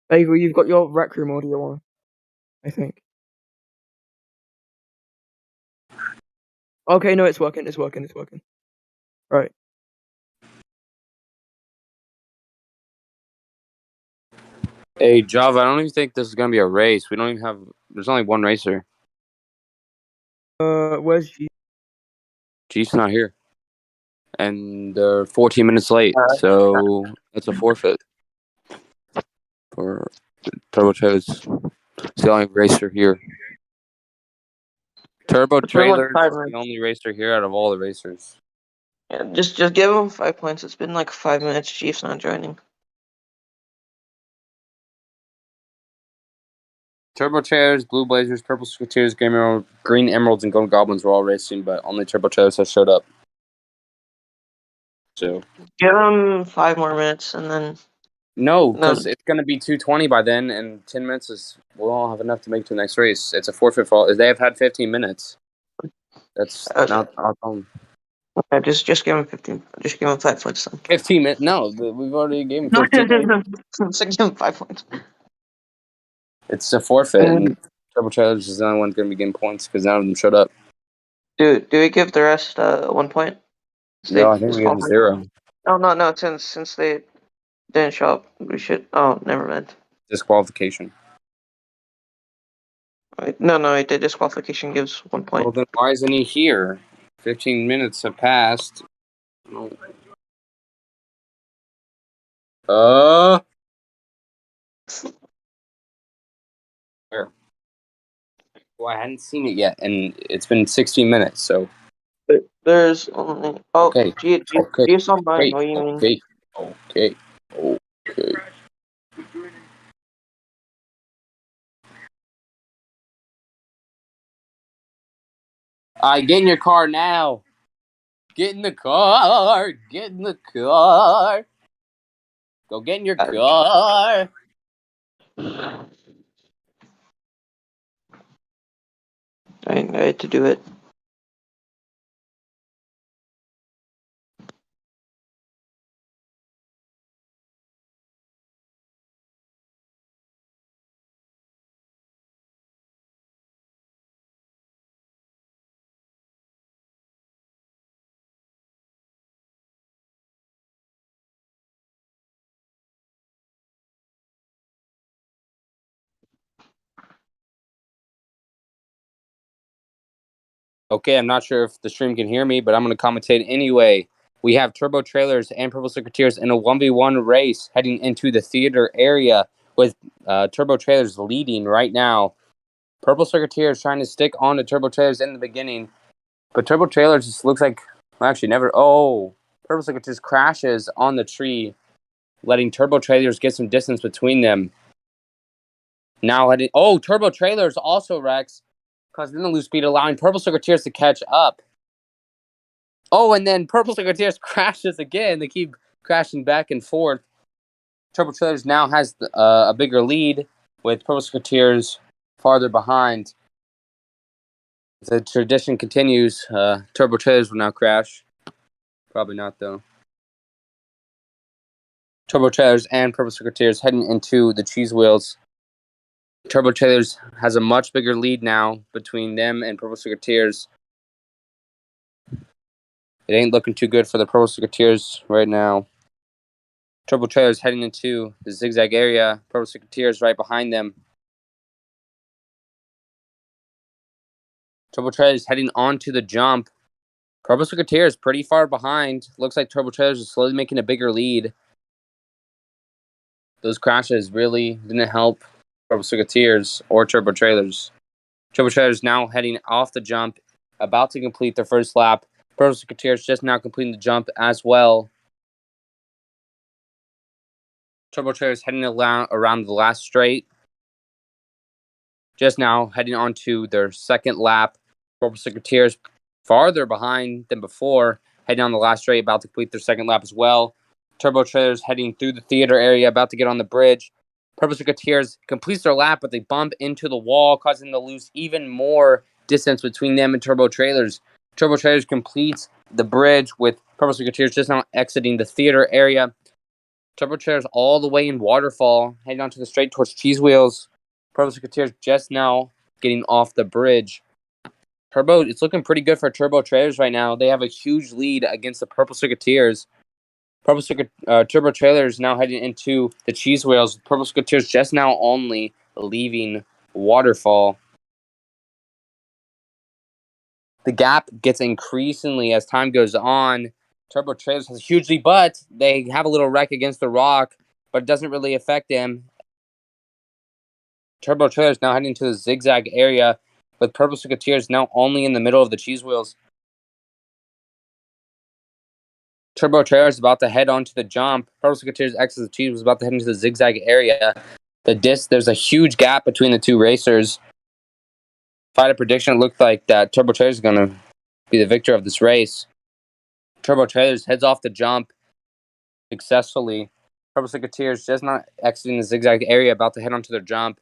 Bagel, you've got your Rec Room audio on, I think. Okay, no, it's working. Right. Hey, Java, I don't even think this is going to be a race. We don't even have... There's only one racer. Where's G? Chief's not here. And they're 14 minutes late, so that's a forfeit for Turbo Trailers. It's the only racer here. Turbo Trailers is the only racer here out of all the racers. Yeah, just give him 5 points. It's been like 5 minutes. Chief's not joining. Turbo Trailers, Blue Blazers, Purple Scooters, Green Emeralds, and Golden Goblins were all racing, but only Turbo Trailers have showed up. So give him 5 more minutes, and then... No, because it's going to be 2:20 by then, and 10 minutes is... We'll all have enough to make it to the next race. It's a forfeit for all. They have had 15 minutes. That's not our problem. Okay, just give him 15. Just give him 5 points then. 15 minutes? No, we've already gave him 15. So give him 5 points. It's a forfeit, and Turbo Trailers is the only one going to be getting points because none of them showed up. Do we give the rest 1 point? No, I think we give them 0. Oh, no. Since they didn't show up, we should... Oh, never mind. Disqualification. No, the disqualification gives 1 point. Well, then why isn't he here? 15 minutes have passed. Where? Well, I hadn't seen it yet, and it's been 16 minutes, so... There's only... Oh, okay. G's online. What do you mean? Okay. Get in your car now. Get in the car. Go get in your car. I had to do it. Okay, I'm not sure if the stream can hear me, but I'm going to commentate anyway. We have Turbo Trailers and Purple Secretaries in a 1v1 race heading into the theater area with Turbo Trailers leading right now. Purple Secretaries trying to stick on to Turbo Trailers in the beginning, but Turbo Trailers just looks like... Well, actually, never... Oh, Purple Secretaries crashes on the tree, letting Turbo Trailers get some distance between them. Now heading... Oh, Turbo Trailers also wrecks, causing them to lose speed, allowing Purple Secretaries to catch up. Oh, and then Purple Secretaries crashes again. They keep crashing back and forth. Turbo Trailers now has a bigger lead, with Purple Secretaries farther behind. The tradition continues. Turbo Trailers will now crash. Probably not, though. Turbo Trailers and Purple Secretaries heading into the cheese wheels. Turbo Trailers has a much bigger lead now between them and Purple Secretaries. It ain't looking too good for the Purple Secretaries right now. Turbo Trailers heading into the zigzag area. Purple Secretaries right behind them. Turbo Trailers heading onto the jump. Purple Secretaries pretty far behind. Looks like Turbo Trailers is slowly making a bigger lead. Those crashes really didn't help Purple Secretaries or Turbo Trailers. Turbo Trailers now heading off the jump, about to complete their first lap. Purple Secretaries just now completing the jump as well. Turbo Trailers heading around the last straight. Just now heading on to their second lap. Purple Secretaries farther behind than before, heading on the last straight, about to complete their second lap as well. Turbo Trailers heading through the theater area, about to get on the bridge. Purple Secretaries completes their lap, but they bump into the wall, causing them to lose even more distance between them and Turbo Trailers. Turbo Trailers completes the bridge with Purple Secretaries just now exiting the theater area. Turbo Trailers all the way in Waterfall, heading onto the straight towards Cheese Wheels. Purple Secretaries just now getting off the bridge. It's looking pretty good for Turbo Trailers right now. They have a huge lead against the Purple Secretaries. Turbo Trailers now heading into the Cheese Wheels. Purple Secretaries just now only leaving Waterfall. The gap gets increasingly as time goes on. Turbo Trailers has a huge lead, but they have a little wreck against the rock, but it doesn't really affect them. Turbo Trailers now heading to the zigzag area, with Purple Secretaries now only in the middle of the Cheese Wheels. Turbo Trailers about to head onto the jump. Purple Secretaries exits the Cheese was about to head into the zigzag area. There's a huge gap between the two racers. If I had a prediction, it looked like that Turbo Trailers is going to be the victor of this race. Turbo Trailers heads off the jump successfully. Purple Secretaries just not exiting the zigzag area, about to head onto their jump.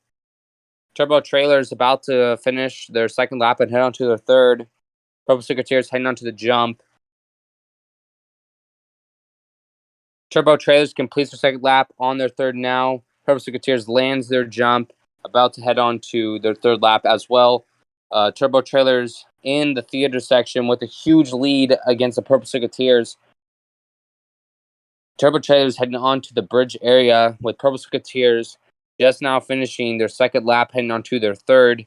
Turbo Trailers about to finish their second lap and head onto their third. Purple Secretaries heading onto the jump. Turbo Trailers completes their second lap on their third now. Purple Secretaries lands their jump, about to head on to their third lap as well. Turbo Trailers in the theater section with a huge lead against the Purple Secretaries. Turbo Trailers heading on to the bridge area with Purple Secretaries just now finishing their second lap, heading on to their third.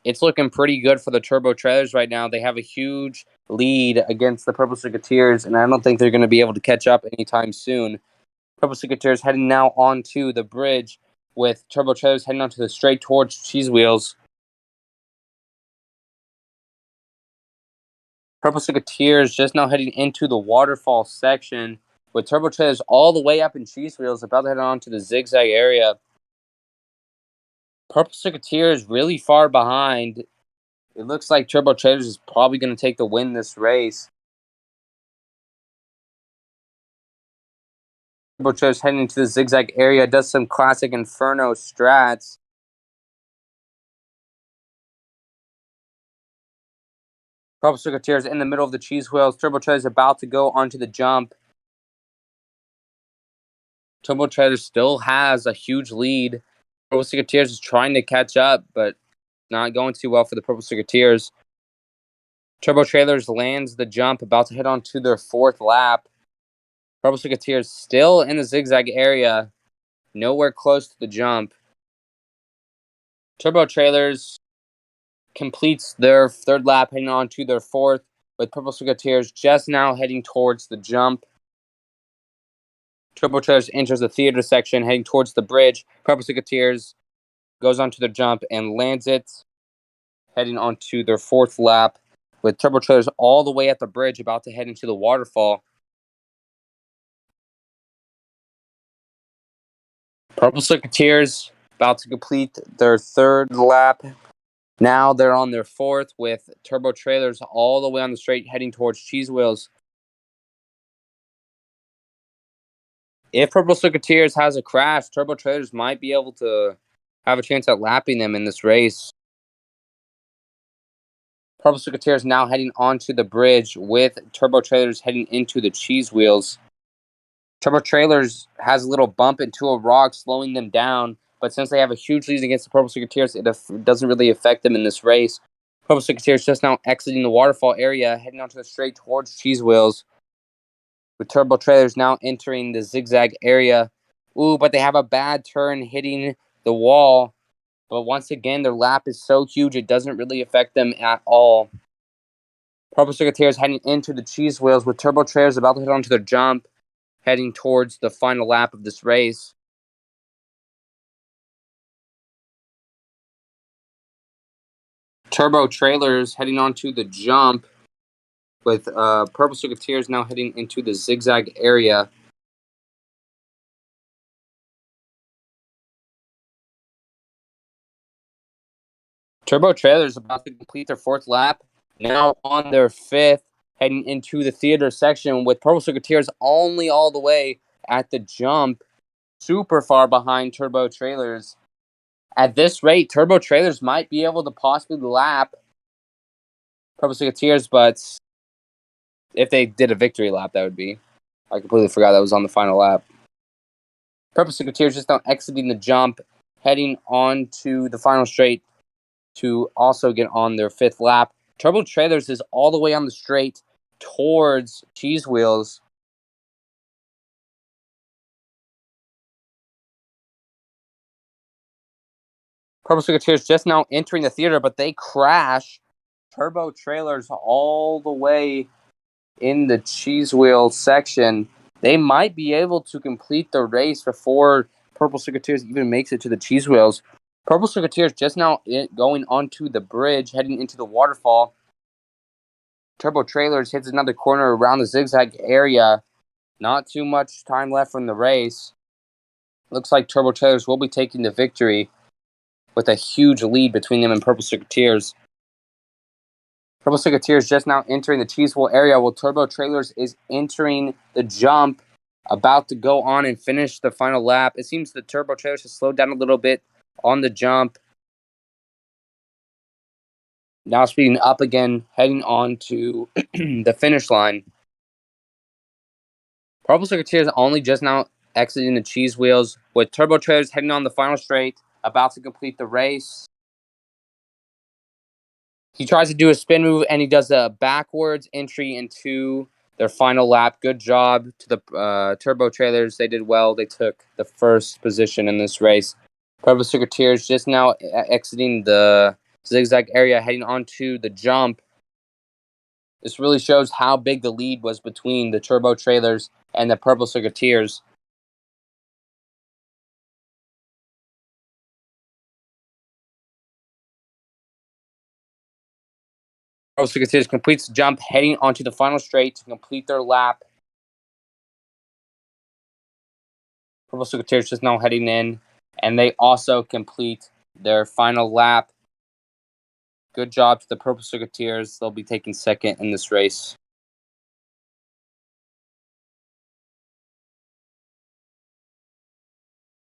It's looking pretty good for the Turbo Trailers right now. They have a huge lead against the Purple Secretaries, and I don't think they're going to be able to catch up anytime soon. Purple Secretaries heading now onto the bridge with Turbo Trailers heading onto the straight towards Cheese Wheels. Purple Secretaries just now heading into the waterfall section with Turbo Trailers all the way up in Cheese Wheels, about to head on to the zigzag area. Purple Secretaries really far behind. It looks like Turbo Trailers is probably going to take the win this race. Turbo Trailers heading into the zigzag area, does some classic Inferno strats. Purple Secretaries in the middle of the Cheese Wheels. Turbo Trailers about to go onto the jump. Turbo Trailers still has a huge lead. Purple Secretaries is trying to catch up, but not going too well for the Purple Secretaries. Turbo Trailers lands the jump, about to head on to their fourth lap. Purple Secretaries still in the zigzag area, nowhere close to the jump. Turbo Trailers completes their third lap, heading on to their fourth, with Purple Secretaries just now heading towards the jump. Turbo Trailers enters the theater section, heading towards the bridge. Purple Secretaries goes onto their jump and lands it, heading onto their fourth lap, with Turbo Trailers all the way at the bridge, about to head into the waterfall. Purple Secretaries about to complete their third lap. Now they're on their fourth, with Turbo Trailers all the way on the straight, heading towards Cheese Wheels. If Purple Secretaries has a crash, Turbo Trailers might be able to have a chance at lapping them in this race. Purple Secretaries now heading onto the bridge, with Turbo Trailers heading into the Cheese Wheels. Turbo Trailers has a little bump into a rock, slowing them down, but since they have a huge lead against the Purple Secretaries, it doesn't really affect them in this race. Purple Secretaries just now exiting the waterfall area, heading onto the straight towards Cheese Wheels, with Turbo Trailers now entering the zigzag area. Ooh, but they have a bad turn hitting the wall. But once again, their lap is so huge, it doesn't really affect them at all. Purple Secretaries heading into the Cheese Wheels, with Turbo Trailers about to head onto their jump, heading towards the final lap of this race. Turbo Trailers heading onto the jump, with Purple Secretaries now heading into the zigzag area. Turbo Trailers about to complete their fourth lap, now on their fifth, heading into the theater section, with Purple Secretaries only all the way at the jump. super far behind Turbo Trailers. At this rate, Turbo Trailers might be able to possibly lap Purple Secretaries, but if they did a victory lap, that would be. I completely forgot that was on the final lap. Purple Secretaries just now exiting the jump, heading on to the final straight to also get on their fifth lap. Turbo Trailers is all the way on the straight towards Cheese Wheels. Purple Secretaries just now entering the theater, but they crash Turbo Trailers all the way in the Cheese Wheel section. They might be able to complete the race before Purple Secretaries even makes it to the Cheese Wheels. Purple Secretaries just now going onto the bridge, heading into the waterfall. Turbo Trailers hits another corner around the zigzag area. Not too much time left in the race. Looks like Turbo Trailers will be taking the victory with a huge lead between them and Purple Secretaries. Purple Secretaries just now entering the Cheese Wheel area while Turbo Trailers is entering the jump, about to go on and finish the final lap. It seems the Turbo Trailers has slowed down a little bit on the jump. Now speeding up again, heading on to the finish line. Purple Secretaries only just now exiting the Cheese Wheels, with Turbo Trailers heading on the final straight, about to complete the race. He tries to do a spin move, and he does a backwards entry into their final lap. Good job to the Turbo Trailers. They did well. They took the first position in this race. Purple Secretaries just now exiting the zigzag area, heading onto the jump. This really shows how big the lead was between the Turbo Trailers and the Purple Secretaries. Purple Secretaries completes the jump, heading onto the final straight to complete their lap. Purple Secretaries just now heading in, and they also complete their final lap. Good job to the Purple Secretaries. They'll be taking second in this race.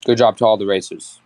Good job to all the racers.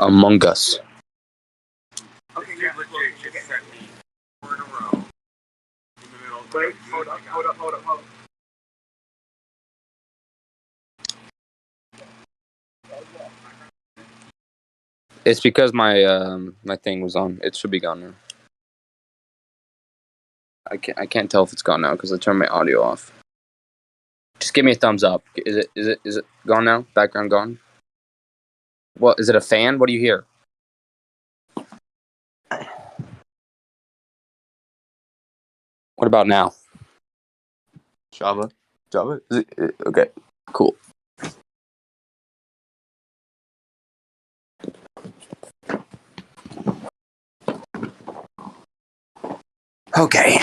Among Us. Okay, yeah. Wait, hold up. It's because my thing was on. It should be gone now. I can't tell if it's gone now because I turned my audio off. Just give me a thumbs up. Is it gone now? Background gone? What is it, a fan? What do you hear? What about now? Java? Is it, okay, cool. Okay.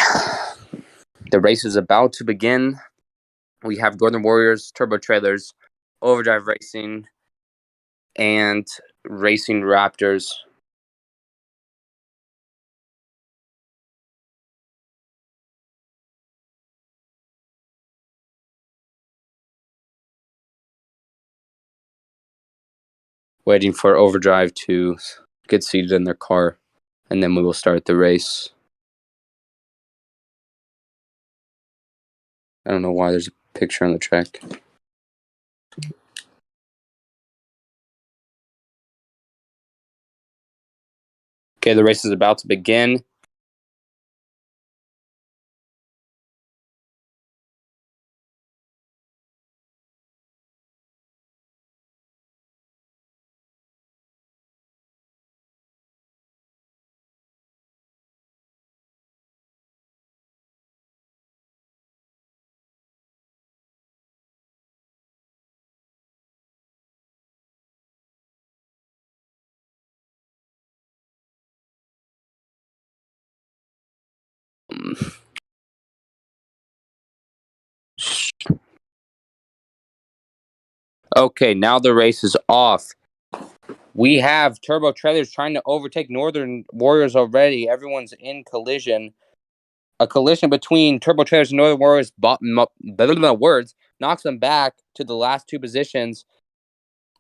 The race is about to begin. We have Northern Warriors, Turbo Trailers, Overdrive Racing, and Racing Raptors. Waiting for Overdrive to get seated in their car, and then we will start the race. I don't know why there's a picture on the track. Okay, the race is about to begin. Okay, now the race is off. We have Turbo Trailers trying to overtake Northern Warriors already. Everyone's in collision. A collision between Turbo Trailers and Northern Warriors knocks them back to the last two positions.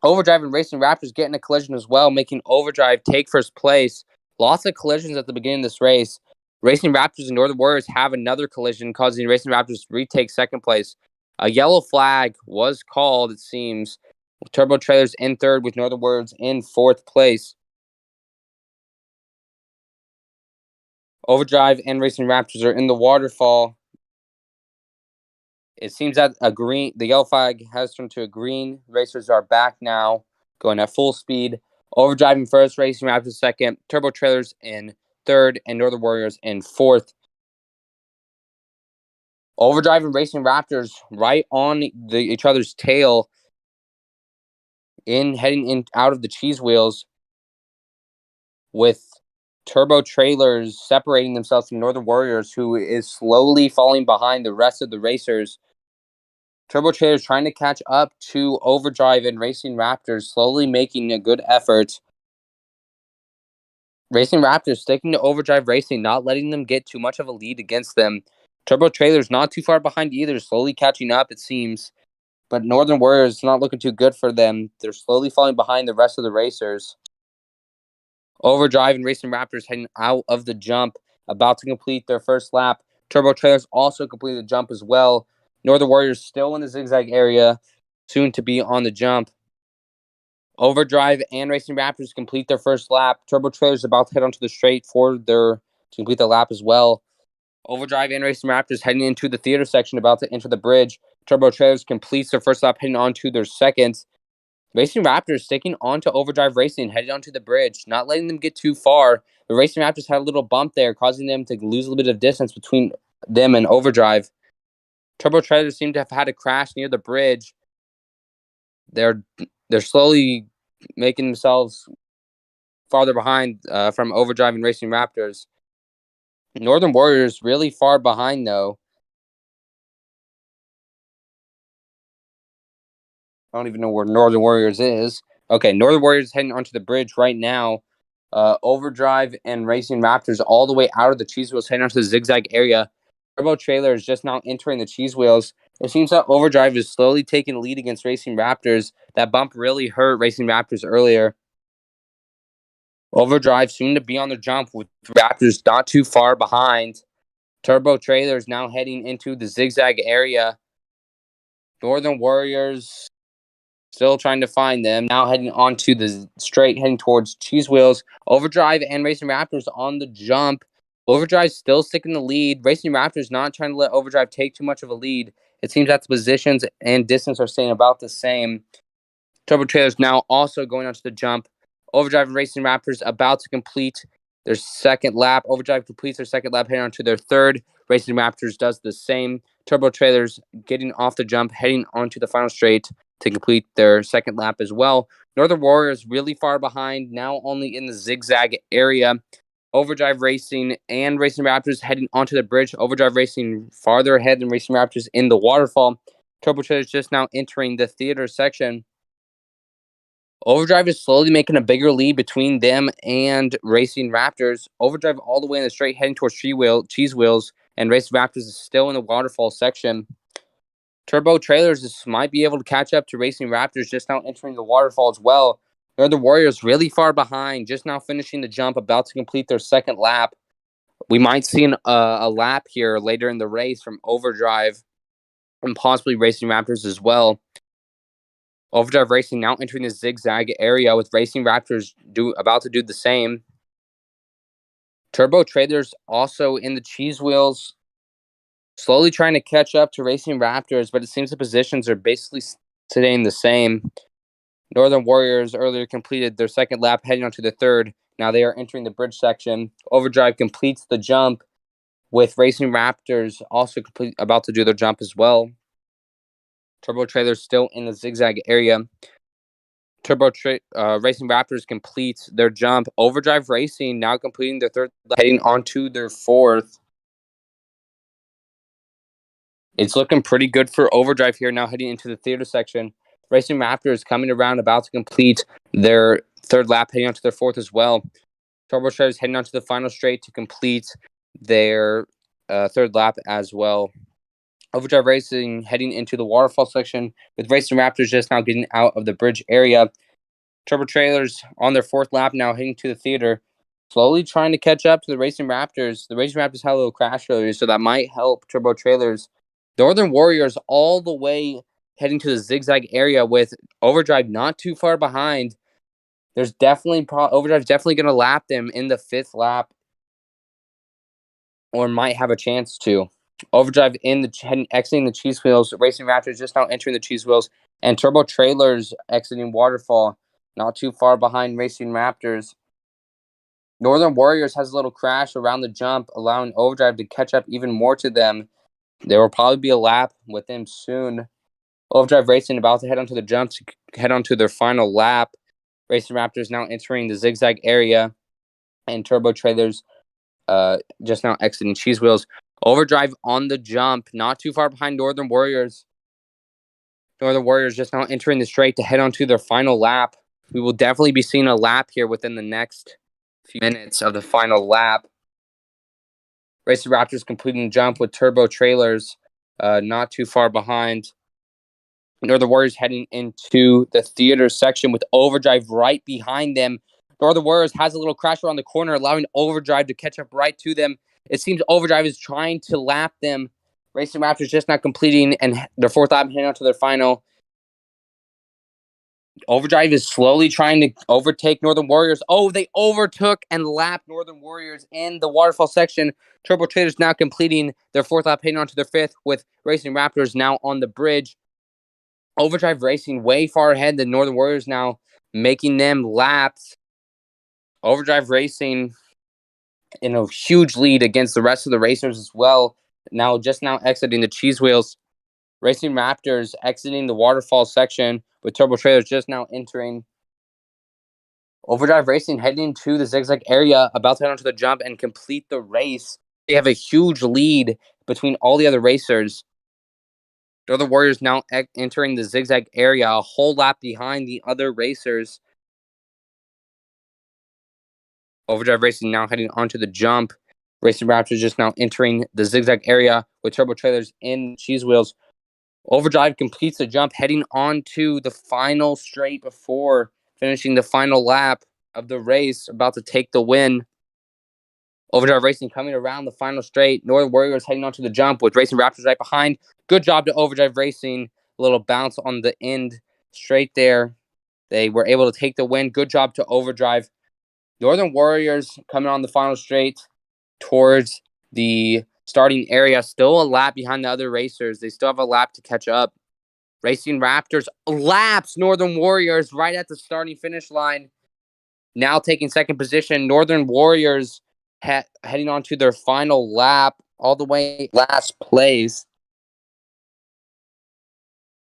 Overdrive and Racing Raptors get in a collision as well, making Overdrive take first place. Lots of collisions at the beginning of this race. Racing Raptors and Northern Warriors have another collision, causing Racing Raptors to retake second place. A yellow flag was called, it seems. Turbo Trailers in third with Northern Warriors in fourth place. Overdrive and Racing Raptors are in the waterfall. It seems that the yellow flag has turned to a green. Racers are back now, going at full speed. Overdrive in first, Racing Raptors second, Turbo Trailers in third, and Northern Warriors in fourth. Overdrive and Racing Raptors right on each other's tail, heading in out of the cheese wheels, with Turbo Trailers separating themselves from Northern Warriors, who is slowly falling behind the rest of the racers. Turbo Trailers trying to catch up to Overdrive and Racing Raptors, slowly making a good effort. Racing Raptors sticking to Overdrive Racing, not letting them get too much of a lead against them. Turbo Trailers not too far behind either, slowly catching up, it seems. But Northern Warriors not looking too good for them. They're slowly falling behind the rest of the racers. Overdrive and Racing Raptors heading out of the jump, about to complete their first lap. Turbo Trailers also completed the jump as well. Northern Warriors still in the zigzag area, soon to be on the jump. Overdrive and Racing Raptors complete their first lap. Turbo Trailers about to head onto the straight to complete the lap as well. Overdrive and Racing Raptors heading into the theater section, about to enter the bridge. Turbo Trailers completes their first lap, heading on to their second. Racing Raptors sticking onto Overdrive Racing, heading onto the bridge, not letting them get too far. The Racing Raptors had a little bump there, causing them to lose a little bit of distance between them and Overdrive. Turbo Trailers seem to have had a crash near the bridge. They're slowly making themselves farther behind from Overdrive and Racing Raptors. Northern Warriors really far behind, though. I don't even know where Northern Warriors is. Okay, Northern Warriors heading onto the bridge right now. Overdrive and Racing Raptors all the way out of the cheese wheels, heading onto the zigzag area. Turbo Trailer is just now entering the cheese wheels. It seems that Overdrive is slowly taking the lead against Racing Raptors. That bump really hurt Racing Raptors earlier. Overdrive soon to be on the jump with Raptors not too far behind. Turbo Trailers now heading into the zigzag area. Northern Warriors still trying to find them. Now heading onto the straight, heading towards Cheese Wheels. Overdrive and Racing Raptors on the jump. Overdrive still sticking the lead. Racing Raptors not trying to let Overdrive take too much of a lead. It seems that the positions and distance are staying about the same. Turbo Trailers now also going onto the jump. Overdrive and Racing Raptors about to complete their second lap. Overdrive completes their second lap, heading on to their third. Racing Raptors does the same. Turbo Trailers getting off the jump, heading onto the final straight to complete their second lap as well. Northern Warriors really far behind, now only in the zigzag area. Overdrive Racing and Racing Raptors heading onto the bridge. Overdrive Racing farther ahead than Racing Raptors in the waterfall. Turbo Trailers just now entering the theater section. Overdrive is slowly making a bigger lead between them and Racing Raptors. Overdrive all the way in the straight, heading towards Cheese Wheels, and Racing Raptors is still in the waterfall section. Turbo Trailers might be able to catch up to Racing Raptors, just now entering the waterfall as well. Northern Warriors really far behind, just now finishing the jump, about to complete their second lap. We might see a lap here later in the race from Overdrive and possibly Racing Raptors as well. Overdrive Racing now entering the zigzag area with Racing Raptors about to do the same. Turbo Trailers also in the Cheese Wheels, slowly trying to catch up to Racing Raptors, but it seems the positions are basically staying the same. Northern Warriors earlier completed their second lap, heading on to the third. Now they are entering the bridge section. Overdrive completes the jump, with Racing Raptors also about to do their jump as well. Turbo Trailers still in the zigzag area. Racing Raptors completes their jump. Overdrive Racing now completing their third, heading onto their fourth. It's looking pretty good for Overdrive here, now heading into the theater section. Racing Raptors coming around, about to complete their third lap, heading onto their fourth as well. Turbo Trailers heading onto the final straight to complete their third lap as well. Overdrive Racing heading into the waterfall section, with Racing Raptors just now getting out of the bridge area. Turbo Trailers on their fourth lap now, heading to the theater, slowly trying to catch up to the Racing Raptors. The Racing Raptors had a little crash earlier, so that might help Turbo Trailers. Northern Warriors all the way heading to the zigzag area, with Overdrive not too far behind. There's definitely Overdrive's definitely going to lap them in the fifth lap, or might have a chance to. Overdrive exiting the Cheese Wheels. Racing Raptors just now entering the Cheese Wheels, and Turbo Trailers exiting Waterfall, not too far behind Racing Raptors. Northern Warriors has a little crash around the jump, allowing Overdrive to catch up even more to them. There will probably be a lap with them soon. Overdrive Racing about to head onto the jump to head onto their final lap. Racing Raptors now entering the zigzag area, and Turbo Trailers just now exiting Cheese Wheels. Overdrive on the jump, not too far behind Northern Warriors. Northern Warriors just now entering the straight to head onto their final lap. We will definitely be seeing a lap here within the next few minutes of the final lap. Racing Raptors completing the jump, with Turbo Trailers not too far behind. Northern Warriors heading into the theater section with Overdrive right behind them. Northern Warriors has a little crash around the corner, allowing Overdrive to catch up right to them. It seems Overdrive is trying to lap them. Racing Raptors just not completing, and their fourth lap heading on to their final. Overdrive is slowly trying to overtake Northern Warriors. Oh, they overtook and lapped Northern Warriors in the waterfall section. Turbo Trailers now completing their fourth lap, heading on to their fifth, with Racing Raptors now on the bridge. Overdrive Racing way far ahead than Northern Warriors now, making them laps. Overdrive Racing in a huge lead against the rest of the racers as well. Now exiting the Cheese Wheels. Racing Raptors exiting the waterfall section, with Turbo Trailers just now entering. Overdrive Racing heading to the zigzag area, about to head onto the jump and complete the race. They have a huge lead between all the other racers. The other Warriors now entering the zigzag area, a whole lap behind the other racers. Overdrive Racing now heading onto the jump. Racing Raptors just now entering the zigzag area, with Turbo Trailers in Cheese Wheels. Overdrive completes the jump, heading onto the final straight before finishing the final lap. of the race, about to take the win. Overdrive Racing coming around the final straight. Northern Warriors heading onto the jump with Racing Raptors right behind. Good job to Overdrive Racing. A little bounce on the end straight there. They were able to take the win. Good job to Overdrive. Northern Warriors coming on the final straight towards the starting area. Still a lap behind the other racers. They still have a lap to catch up. Racing Raptors laps Northern Warriors right at the starting finish line. Now taking second position. Northern Warriors heading on to their final lap, all the way last place.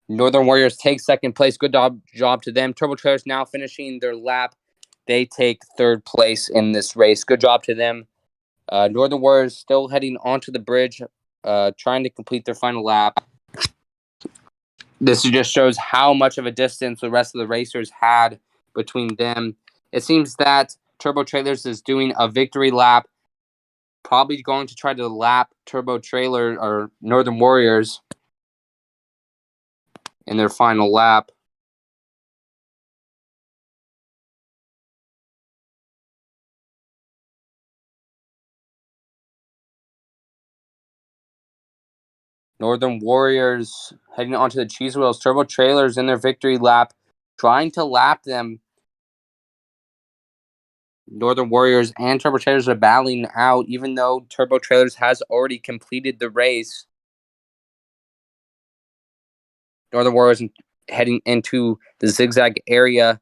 Northern Warriors take second place. Good job to them. Turbo Trailers now finishing their lap. They take third place in this race. Good job to them. Northern Warriors still heading onto the bridge, trying to complete their final lap. This just shows how much of a distance the rest of the racers had between them. It seems that Turbo Trailers is doing a victory lap, probably going to try to lap Turbo Trailer or Northern Warriors in their final lap. Northern Warriors heading onto the cheese wheels. Turbo Trailers in their victory lap, trying to lap them. Northern Warriors and Turbo Trailers are battling out, even though Turbo Trailers has already completed the race. Northern Warriors heading into the zigzag area.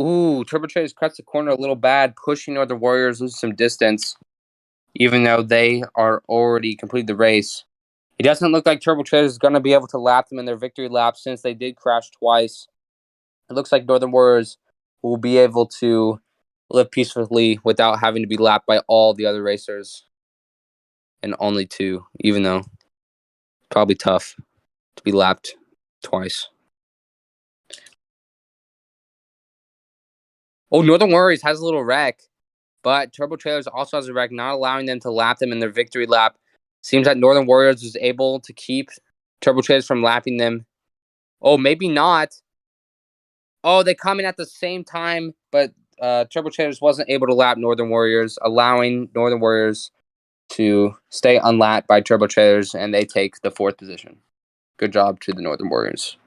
Ooh, Turbo Trailers cuts the corner a little bad, pushing Northern Warriors, losing some distance, even though they are already completed the race. It doesn't look like Turbo Trailers is going to be able to lap them in their victory lap since they did crash twice. It looks like Northern Warriors will be able to live peacefully without having to be lapped by all the other racers. And only two, even though it's probably tough to be lapped twice. Oh, Northern Warriors has a little wreck, but Turbo Trailers also has a wreck, not allowing them to lap them in their victory lap. Seems that Northern Warriors was able to keep Turbo Trailers from lapping them. Oh, maybe not. Oh, they come in at the same time, but Turbo Trailers wasn't able to lap Northern Warriors, allowing Northern Warriors to stay unlapped by Turbo Trailers, and they take the fourth position. Good job to the Northern Warriors.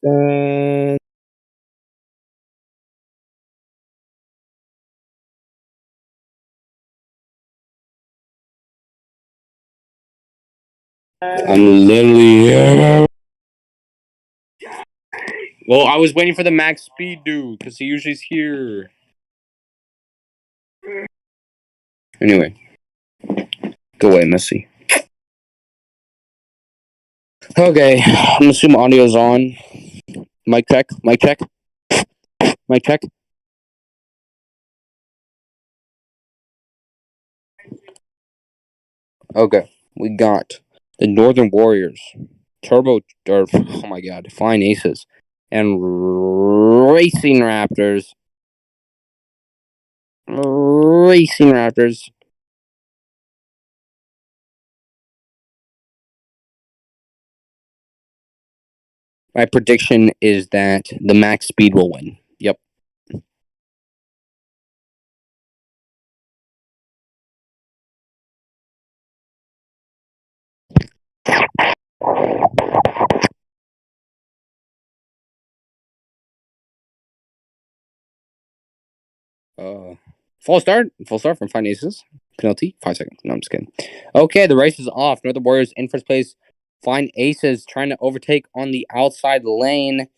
And I'm literally here. Well, I was waiting for the max speed dude because he usually's here. Anyway, go away, Missy. Okay, I'm gonna assume audio's on. Mic check, mic check, mic check. Okay, we got the Northern Warriors, Turbo, or oh my god, Flying Aces, and Racing Raptors. Racing Raptors. My prediction is that the max speed will win. Yep. Uh, Full start from Flying Aces. Penalty, 5 seconds. No, I'm just kidding. Okay, the race is off. Northern Warriors in first place. Flying Aces trying to overtake on the outside lane.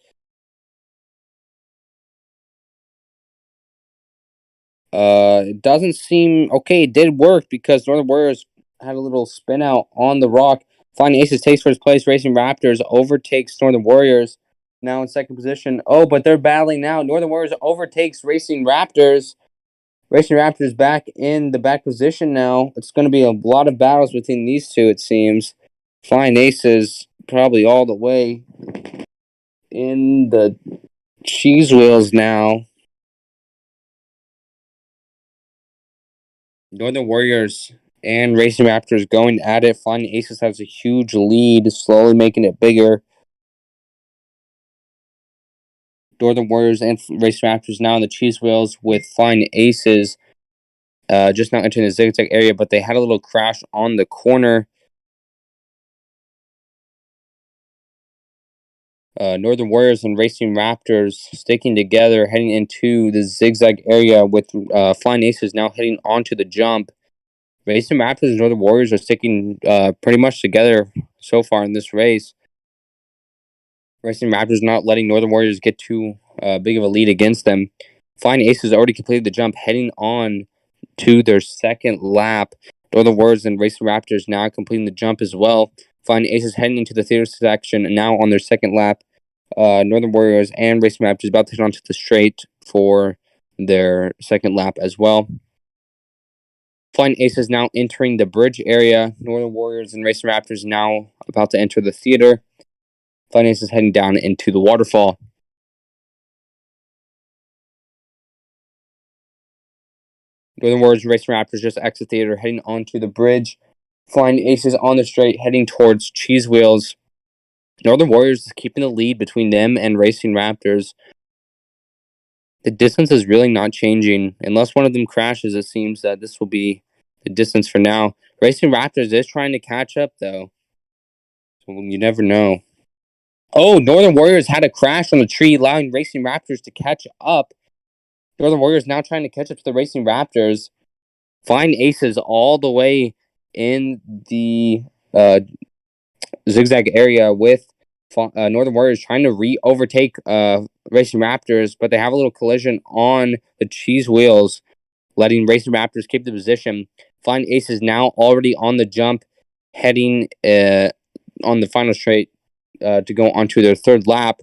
It doesn't seem okay. It did work because Northern Warriors had a little spin out on the rock. Flying Aces takes first place. Racing Raptors overtakes Northern Warriors now in second position. Oh, but they're battling now. Northern Warriors overtakes Racing Raptors. Racing Raptors back in the back position now. It's going to be a lot of battles between these two, it seems. Flying Aces probably all the way in the cheese wheels now. Northern Warriors and Racing Raptors going at it. Flying Aces has a huge lead, slowly making it bigger. Northern Warriors and Racing Raptors now in the cheese wheels with Flying Aces just now entering the zigzag area, but they had a little crash on the corner. Northern Warriors and Racing Raptors sticking together, heading into the zigzag area with Flying Aces now heading onto the jump. Racing Raptors and Northern Warriors are sticking pretty much together so far in this race. Racing Raptors not letting Northern Warriors get too big of a lead against them. Flying Aces already completed the jump, heading on to their second lap. Northern Warriors and Racing Raptors now completing the jump as well. Flying Aces heading into the theater section now on their second lap. Northern Warriors and Racing Raptors about to head onto the straight for their second lap as well. Flying Aces now entering the bridge area. Northern Warriors and Racing Raptors now about to enter the theater. Flying Aces heading down into the waterfall. Northern Warriors and Racing Raptors just exit theater, heading onto the bridge. Flying Aces on the straight, heading towards Cheese Wheels. Northern Warriors is keeping the lead between them and Racing Raptors. The distance is really not changing. Unless one of them crashes, it seems that this will be the distance for now. Racing Raptors is trying to catch up, though. So you never know. Oh, Northern Warriors had a crash on the tree, allowing Racing Raptors to catch up. Northern Warriors now trying to catch up to the Racing Raptors. Flying Aces all the way in the zigzag area with Northern Warriors trying to overtake Racing Raptors, but they have a little collision on the cheese wheels, letting Racing Raptors keep the position. Flying Aces now already on the jump, heading on the final straight to go onto their third lap.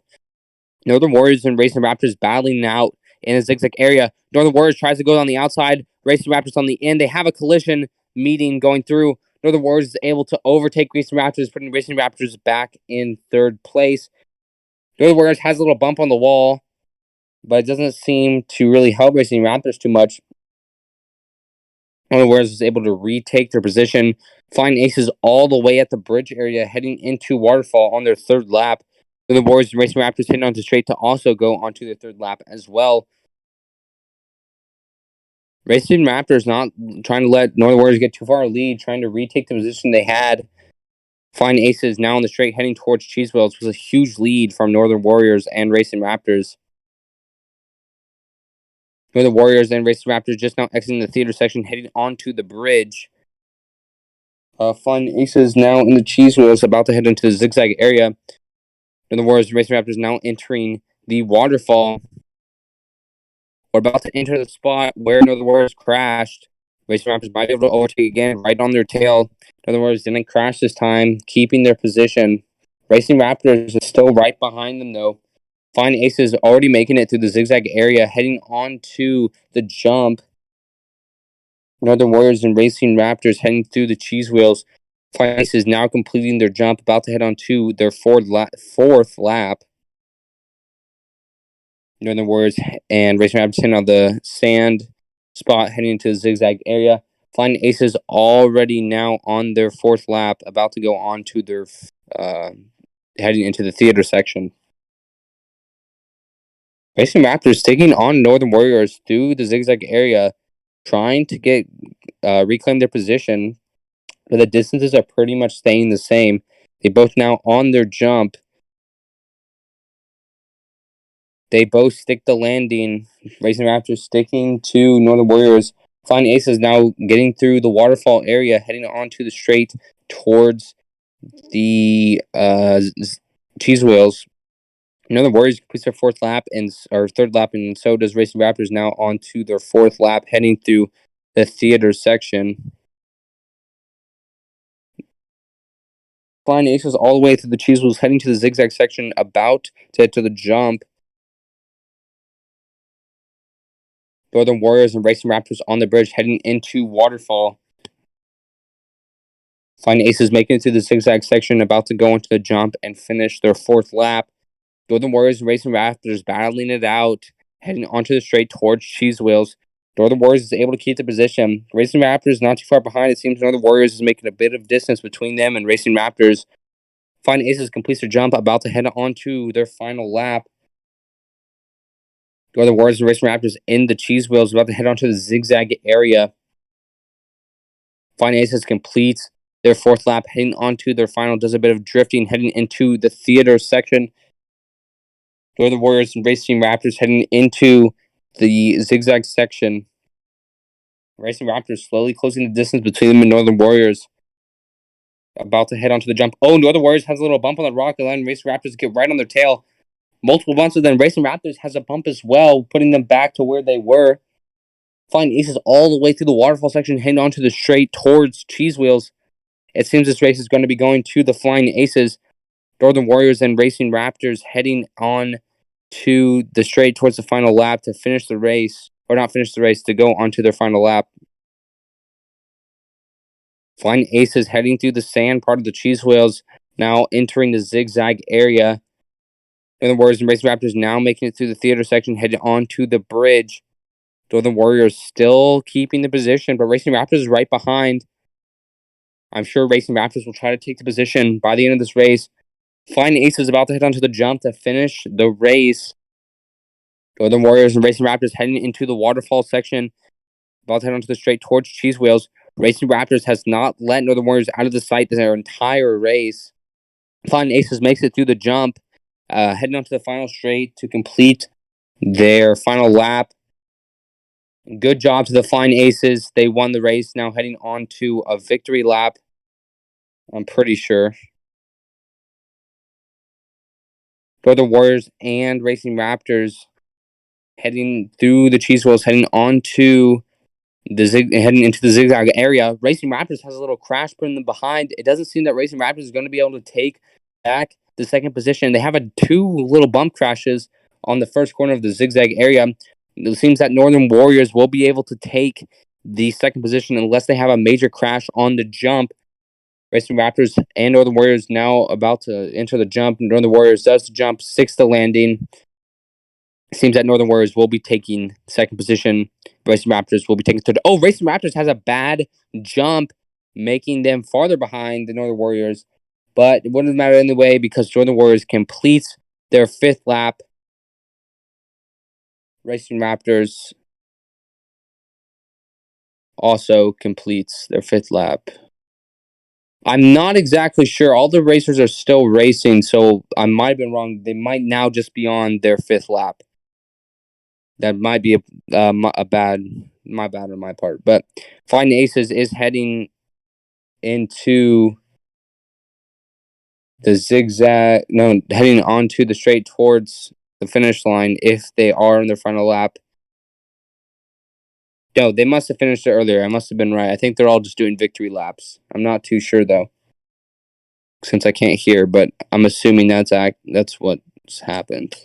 Northern Warriors and Racing Raptors battling out in a zigzag area. Northern Warriors tries to go on the outside. Racing Raptors on the end. They have a collision meeting going through. Northern Warriors is able to overtake Racing Raptors, putting Racing Raptors back in third place. Northern Warriors has a little bump on the wall, but it doesn't seem to really help Racing Raptors too much. Northern Warriors is able to retake their position. Flying Aces all the way at the bridge area, heading into Waterfall on their third lap. The Warriors and Racing Raptors heading onto straight to also go onto their third lap as well. Racing Raptors not trying to let Northern Warriors get too far a lead, trying to retake the position they had. Flying Aces now on the straight heading towards Cheese Wheels was a huge lead from Northern Warriors and Racing Raptors. Northern Warriors and Racing Raptors just now exiting the theater section, heading onto the bridge. Flying Aces now in the Cheese Wheels, about to head into the zigzag area. Northern Warriors and Racing Raptors now entering the waterfall. We're about to enter the spot where Northern Warriors crashed. Racing Raptors might be able to overtake again, right on their tail. Northern Warriors didn't crash this time, keeping their position. Racing Raptors is still right behind them, though. Flying Aces already making it through the zigzag area, heading on to the jump. Northern Warriors and Racing Raptors heading through the cheese wheels. Flying Aces now completing their jump, about to head on to their fourth lap. Northern Warriors and Racing Raptors heading on the sand spot, heading into the zigzag area. Flying Aces already now on their fourth lap, about to go on to their heading into the theater section. Racing Raptors taking on Northern Warriors through the zigzag area, trying to get reclaim their position, but the distances are pretty much staying the same. They both now on their jump. They both stick the landing. Racing Raptors sticking to Northern Warriors. Flying Aces now getting through the waterfall area, heading onto the straight towards the cheese wheels. Northern Warriors completes their fourth lap or third lap, and so does Racing Raptors now onto their fourth lap, heading through the theater section. Flying Aces all the way through the cheese wheels, heading to the zigzag section, about to head to the jump. Northern Warriors and Racing Raptors on the bridge, heading into waterfall. Flying Aces making it to the zigzag section, about to go into the jump and finish their fourth lap. Northern Warriors and Racing Raptors battling it out, heading onto the straight towards cheese wheels. Northern Warriors is able to keep the position. Racing Raptors not too far behind. It seems Northern Warriors is making a bit of distance between them and Racing Raptors. Flying Aces completes their jump, about to head onto their final lap. Northern Warriors and Racing Raptors in the cheese wheels, about to head onto the zigzag area. Flying Aces completes their fourth lap, heading onto their final, does a bit of drifting, heading into the theater section. Northern Warriors and Racing Raptors heading into the zigzag section. Racing Raptors slowly closing the distance between them and Northern Warriors. About to head onto the jump. Oh, Northern Warriors has a little bump on the rock, allowing Racing Raptors to get right on their tail. Multiple bumps, and then Racing Raptors has a bump as well, putting them back to where they were. Flying Aces all the way through the waterfall section, heading onto the straight towards cheese wheels. It seems this race is going to be going to the Flying Aces. Northern Warriors and Racing Raptors heading on to the straight towards the final lap to finish the race, or not finish the race, to go onto their final lap. Flying Aces heading through the sand part of the cheese wheels, now entering the zigzag area. Northern Warriors and Racing Raptors now making it through the theater section, heading onto the bridge. Northern Warriors still keeping the position, but Racing Raptors is right behind. I'm sure Racing Raptors will try to take the position by the end of this race. Flying Aces about to head onto the jump to finish the race. Northern Warriors and Racing Raptors heading into the waterfall section, about to head onto the straight towards cheese wheels. Racing Raptors has not let Northern Warriors out of the sight their entire race. Flying Aces makes it through the jump, heading onto the final straight to complete their final lap. Good job to the Flying Aces. They won the race, now heading on to a victory lap, I'm pretty sure. Northern Warriors and Racing Raptors heading through the cheese wheels, heading onto heading into the zigzag area. Racing Raptors has a little crash putting them behind. It doesn't seem that Racing Raptors is going to be able to take back the second position. They have two little bump crashes on the first corner of the zigzag area. It seems that Northern Warriors will be able to take the second position unless they have a major crash on the jump. Racing Raptors and Northern Warriors now about to enter the jump. Northern Warriors does the jump, sticks the landing. It seems that Northern Warriors will be taking second position. Racing Raptors will be taking third. Oh, Racing Raptors has a bad jump, making them farther behind the Northern Warriors. But it wouldn't matter anyway because Northern Warriors completes their fifth lap. Racing Raptors also completes their fifth lap. I'm not exactly sure. All the racers are still racing, so I might have been wrong. They might now just be on their fifth lap. That might be a bad, my bad on my part. But Flying Aces is heading into the zigzag, no, heading onto the straight towards the finish line if they are in their final lap. No, they must have finished it earlier. I must have been right. I think they're all just doing victory laps. I'm not too sure though, since I can't hear, but I'm assuming that's what's happened.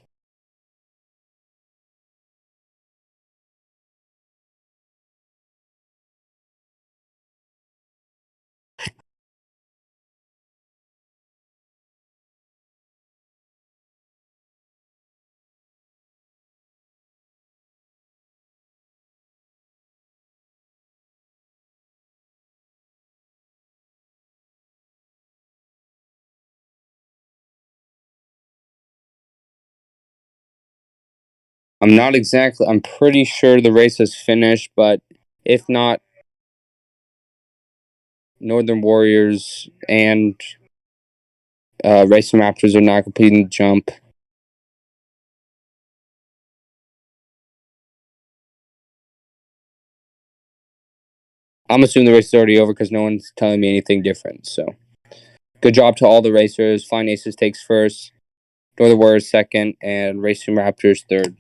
I'm pretty sure the race is finished, but if not, Northern Warriors and Racing Raptors are not completing the jump. I'm assuming the race is already over because no one's telling me anything different. So, good job to all the racers. Flying Aces takes first, Northern Warriors second, and Racing Raptors third.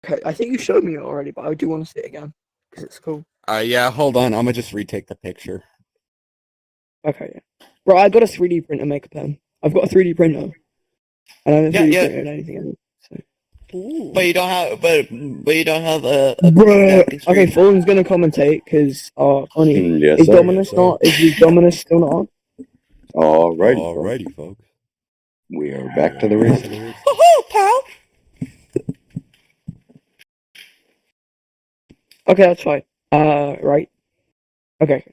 Okay, I think you showed me it already, but I do want to see it again because it's cool. Yeah, hold on. I'm gonna just retake the picture. Okay, yeah. Bro, I got a 3D printer maker pen. I've got a 3D printer, and I haven't 3D printed anything else. So. Ooh. But you don't have, but you don't have a Bruh. acting screen. Okay, Fallen's gonna commentate because, funny. Yes, Is sir. Dominus not? Is Dominus still not on? Alrighty, folks. We are back to the race. Woohoo, pal! Okay, that's fine. Right. Okay.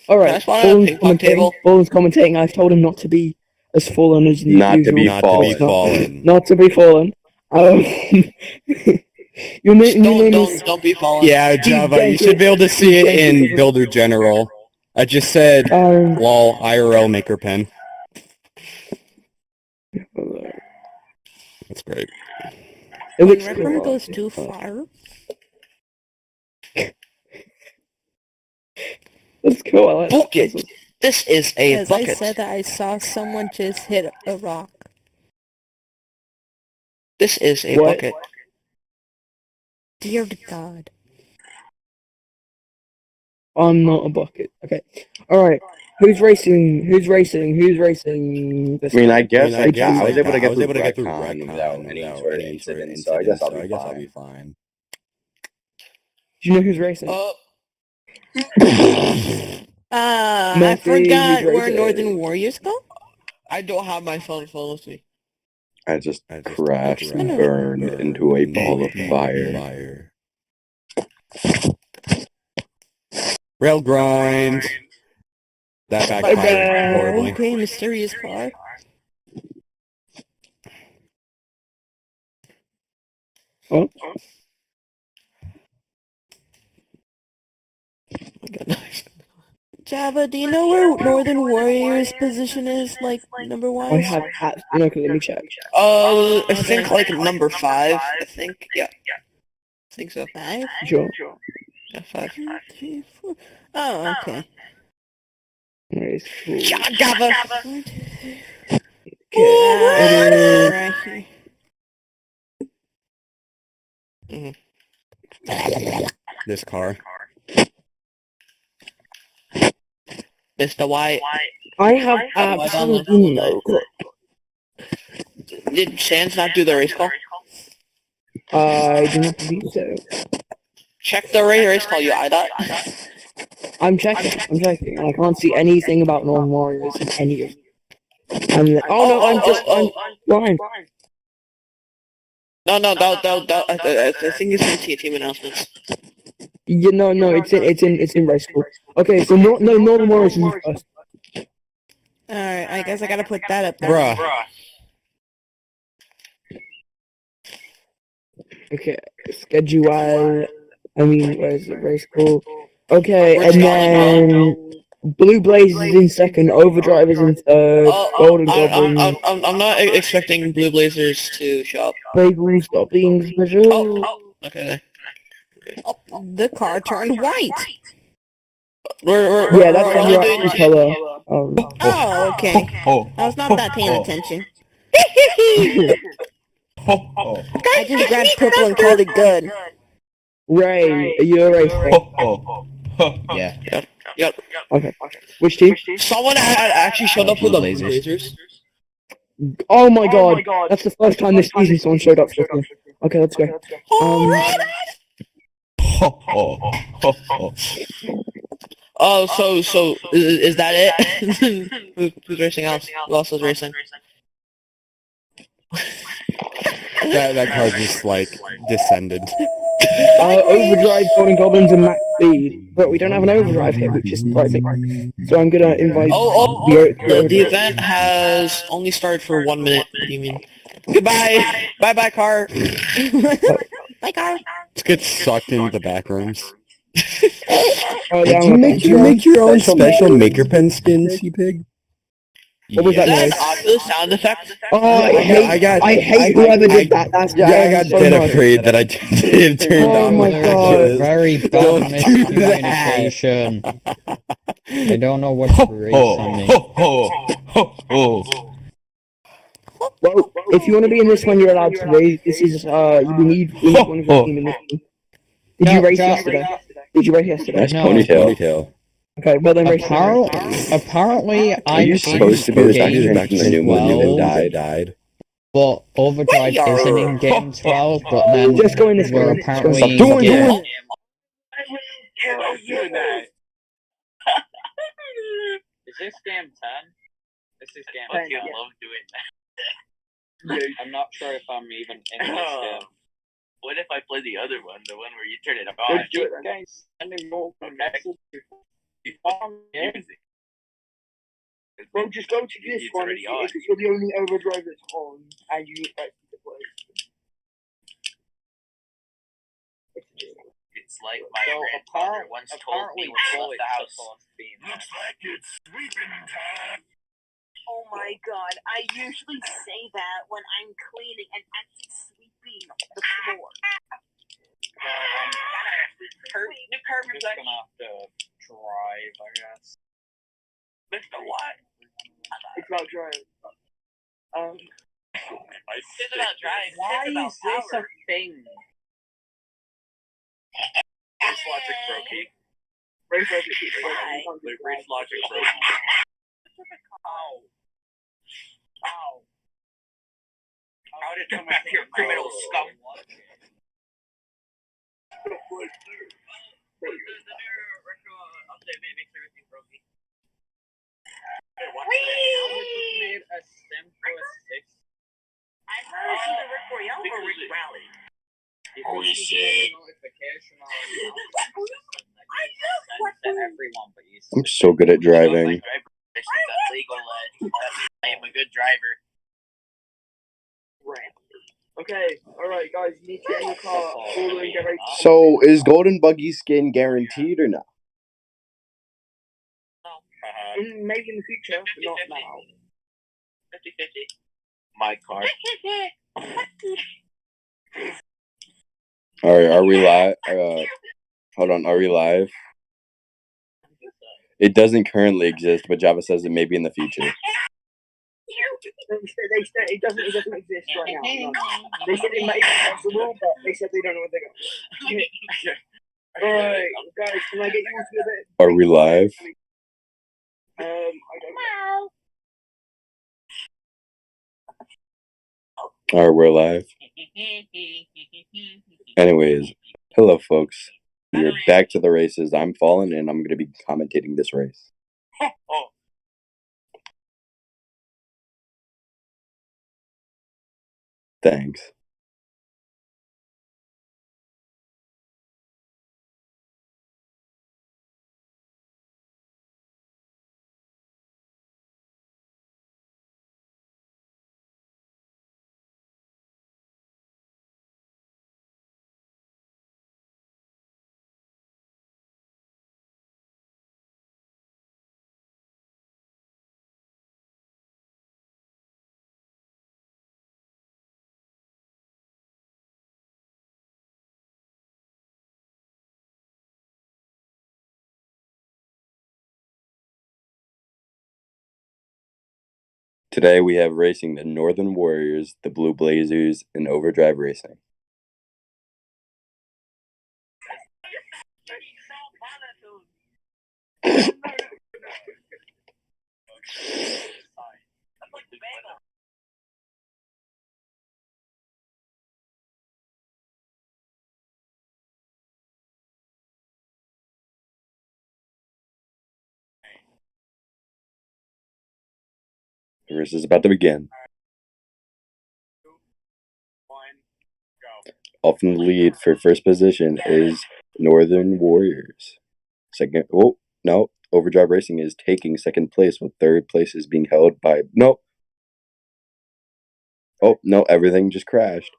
All Can I right. spawn on a Fallen's ping pong table? Fallen's commentating. I've told him not to be as fallen as Not to usual. be Not to be fallen. fallen. Not to be fallen. Your name is. Don't be fallen. Yeah, Java, you Thank should you. be able to see it Thank in you. Builder General. I just said, lol, IRL maker pen. That's great. It When looks reference cool. goes too far. That's cool. I like that. Bucket. This is a As I bucket. said that I saw someone just hit a rock. This is a What? bucket. Dear God. I'm not a bucket. Okay. All right. Who's racing? Who's racing? Who's racing? I mean, I guess I guess I was able to get through Retcon Retcon without any sort of incident, so I guess I'll be fine. fine. Do you know who's racing? I Matthew, forgot who's where racing? Northern Warriors go. I don't have my phone with me. I just crashed and burned into a ball of fire. Rail grind. That backfired horribly. Okay, mysterious car. Oh. Java, do you know where Northern Warriors position is, like, number I wise? have hats. Okay, let me check. I think like number 5. I think. Yeah. I think so. 5? Sure. Yeah, 5. 2, 3, 4. Oh, okay. Race cool. Yeah, Java. 1, 2, 3. Okay. Right here. This car. Mr. White. I have absolutely no clue. Did Sans not do the race call? I do not believe so. Check the race call, you IDOT. I'm checking, and I can't see anything about Northern Warriors in any of them. I'm blind. No, I think it's in team announcements. Yeah, no, it's in race school. Okay, so Northern Warriors is first. Alright, I guess I gotta put that up there. Bruh. Okay, schedule. Where's the race school? Okay, and then Blue Blaze is in second, Overdrive is in third, Golden Goblin. I'm not expecting Blue Blazers to show up. Bagel, stop being special. Okay. The car turned white. Yeah, that's we're your only actual doing color. Oh, okay. I was not that paying attention. I just grabbed purple and called it good. Ray, you're a race fan. Yeah. Yep. Okay. Which team? Someone had actually showed up with Blue the Blue Blazers. Blazers. Oh my god, that's the first time this season someone showed up. Okay, let's go. Oh, so is that it? Who's racing else? Who else is racing? That car just, like, descended. Overdrive, Golden Goblins, and Max Speed. But we don't have an Overdrive here, which is surprising. So I'm gonna invite The event has only started for 1 minute. What do you mean? Goodbye! Bye-bye, car! Bye, car. Let's get sucked into the back rooms. Did you make your own special maker pen skins, you pig? What was that Is that noise? an Oculus sound effect? Oh, I hate whoever did that. That's I got so dead much. afraid that I didn't turn Oh down my my god. pitches. Very bad Don't do miscommunication. I don't know what to race on me. Whoa. If you want to be in this one, you're allowed to be. This is we need one of your team in this one. Did you race yesterday? Did you race yesterday? Nice No. ponytail. Okay, well then race tomorrow. Apparently, Are I you supposed to be this actor in the new movie that died? but Overdrive isn't in game 12, but then Just go in this we're one. apparently Stop doing yeah. it! Is this scam 10? This is scam 10. I love doing that. I'm not sure if I'm even in this scam. What if I play the other one, the one where you turn it on? You guys sending more message before music. Well, just go to this one because you're the only Overdrive that's on, and you need to play. It's like my grandfather once told me when he left the house. Looks like it's sweeping time. Oh my god, I usually say that when I'm cleaning and actually sweeping the floor. Just gonna have to drive, I guess. Mr. What? It's about drive. It's about drive. Why is this a thing? Race logic broke. Race logic. Race logic broke. Ow. Ow. How did come back here, criminal scum? Made a sim for a 6. I've heard it's either Rick Royale or Rick Rally. Holy shit. Notification on everyone, but I'm so good at driving. That's legal. I am a good driver. Okay, alright guys, you need to get in your car. Get ready. So, is Golden Buggy skin guaranteed or not? Maybe in the future, but not now. 50-50. My car. Alright, are we live? Hold on, are we live? It doesn't currently exist, but Java says it may be in the future. It doesn't exist right now. No. They said it might be possible, but they said they don't know what they're going to. Alright, guys, can I get you into it? Are we live? I don't know. Alright, we're live. Anyways, hello folks. We're back to the races. I'm Fallen, and I'm going to be commentating this race. Thanks. Today we have racing the Northern Warriors, the Blue Blazers, and Overdrive Racing. The race is about to begin. Off in the lead for first position is Northern Warriors. Second, oh, no. Overdrive Racing is taking second place, with third place is being held by, no. Oh, no, everything just crashed.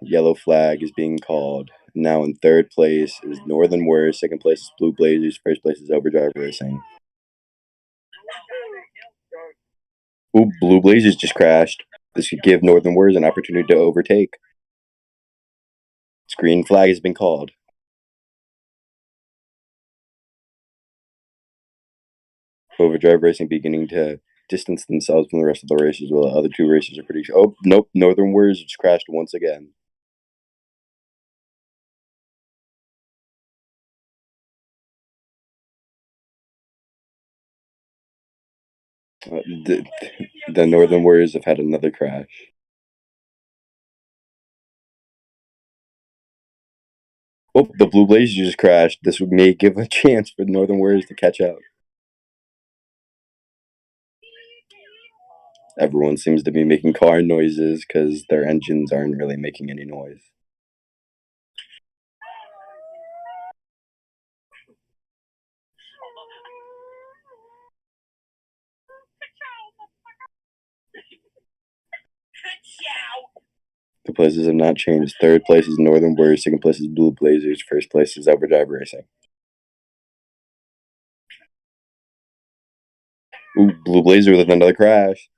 Yellow flag is being called. Now in third place is Northern Warriors, second place is Blue Blazers, first place is Overdrive Racing. Ooh, Blue Blazers just crashed. This could give Northern Warriors an opportunity to overtake. Green flag has been called. Overdrive Racing beginning to distance themselves from the rest of the racers, while the other two racers are pretty. Oh nope, Northern Warriors just crashed once again. The Northern Warriors have had another crash. Oh, the Blue Blazers just crashed. This may give a chance for the Northern Warriors to catch up. Everyone seems to be making car noises because their engines aren't really making any noise. The places have not changed. Third place is Northern Warriors. Second place is Blue Blazers. First place is Overdrive Racing. Ooh, Blue Blazer with another crash.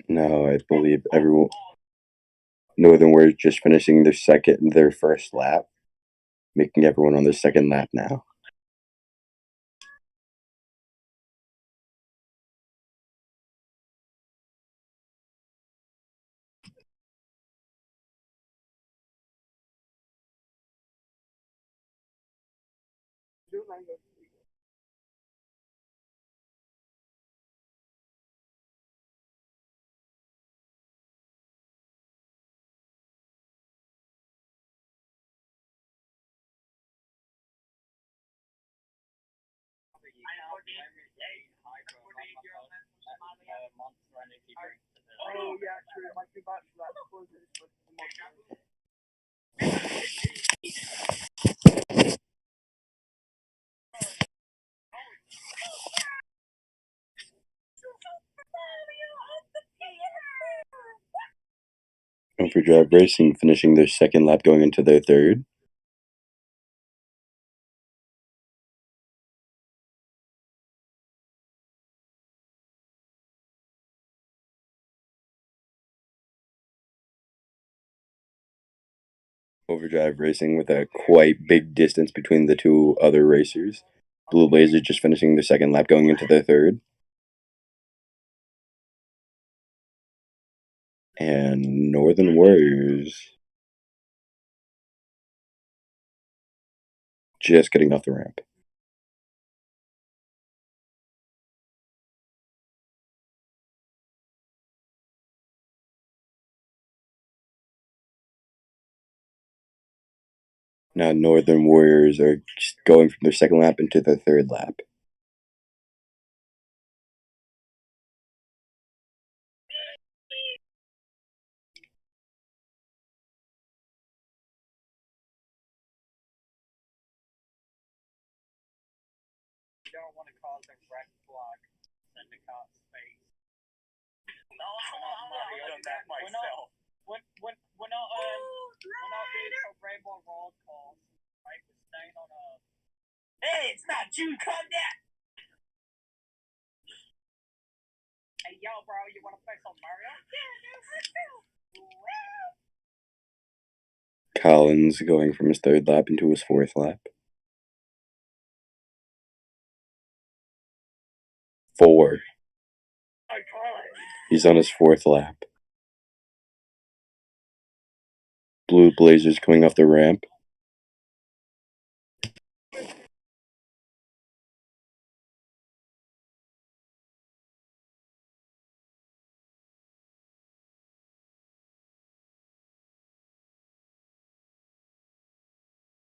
No, I believe everyone. Northern Warriors just finishing their first lap, making everyone on their second lap now. Oh yeah, true. My two bucks for that. Overdrive Racing finishing their second lap, going into their third. Overdrive Racing with a quite big distance between the two other racers. Blue Blazers just finishing their second lap, going into their third. And Northern Warriors just getting off the ramp. Now Northern Warriors are going from their second lap into their third lap. Don't want to cause a wreck block. Send a cop space. No, I've done that myself. We're not being so rainbow roll calls. Right? We're staying on a. Hey, it's not June. Calm down. Hey, yo, bro, you want to play some Mario? Collins going from his third lap into his fourth lap. 4. He's on his fourth lap. Blue Blazers coming off the ramp.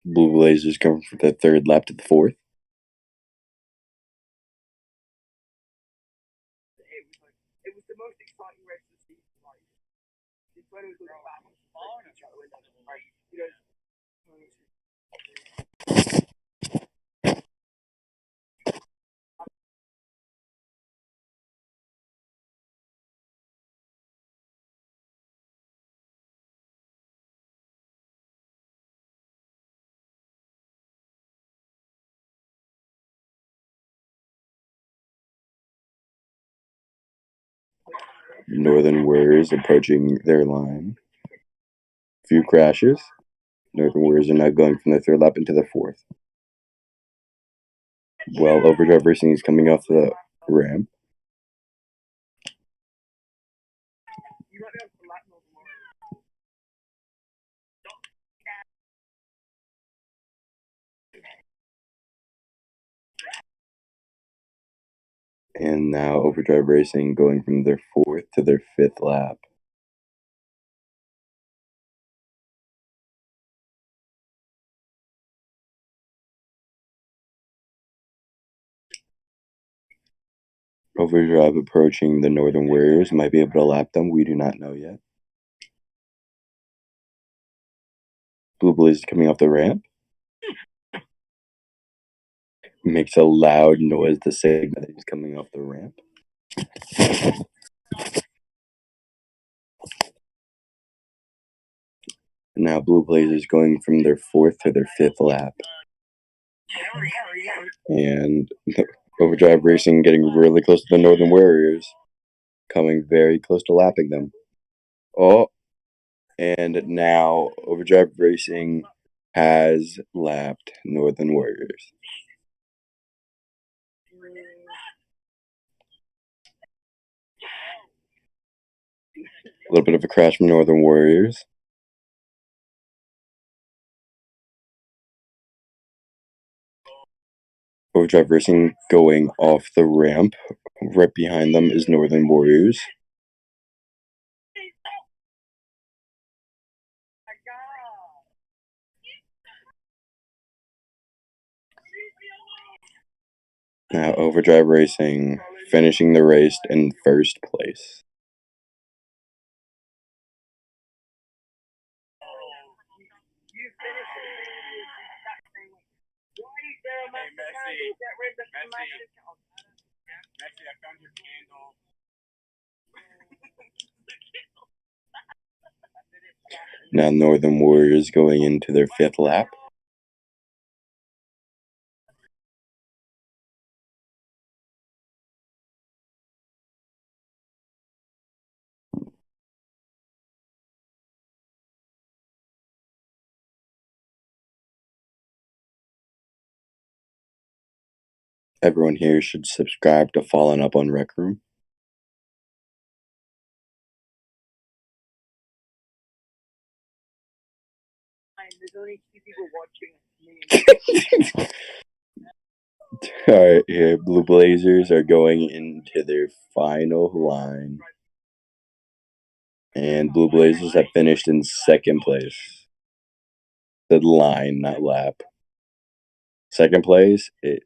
Blue Blazers coming from the third lap to the fourth. It was the most exciting race of the season. Like, it's when it was all about each other. Like, you know, Northern Warriors approaching their line. Few crashes. Northern Warriors are now going from the third lap into the fourth. While Overdrive Racing is coming off the ramp. And now Overdrive Racing going from their fourth to their fifth lap. Overdrive approaching the Northern Warriors. Might be able to lap them. We do not know yet. Blue Blaze coming off the ramp. Makes a loud noise to signal that he's coming off the ramp. Now Blue Blazers going from their fourth to their fifth lap. And Overdrive Racing getting really close to the Northern Warriors. Coming very close to lapping them. Oh, and now Overdrive Racing has lapped Northern Warriors. A little bit of a crash from Northern Warriors. Overdrive Racing going off the ramp. Right behind them is Northern Warriors. Now Overdrive Racing finishing the race in first place. Messi, I found your candle. Now Northern Warriors going into their fifth lap. Everyone here should subscribe to Fallen Up on Rec Room. There's only 2 people watching. Alright, here Blue Blazers are going into their final line. And Blue Blazers have finished in second place. The line, not lap. Second place is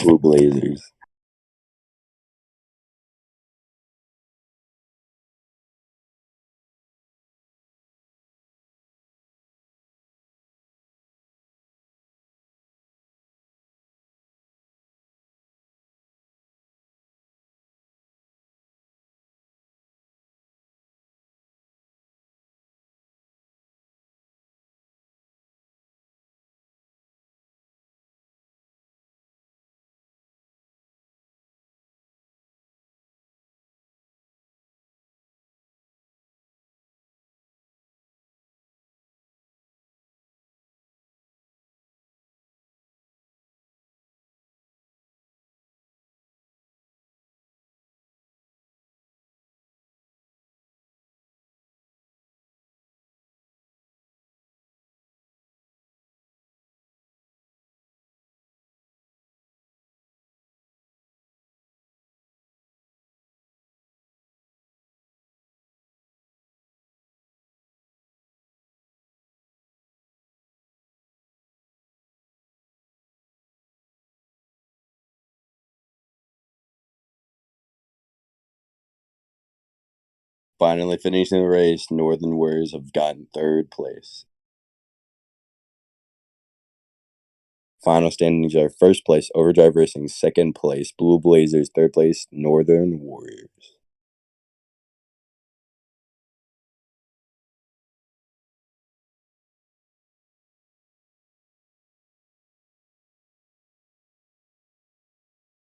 Blue Blazers. Finally finishing the race, Northern Warriors have gotten third place. Final standings are first place, Overdrive Racing, second place, Blue Blazers, third place, Northern Warriors.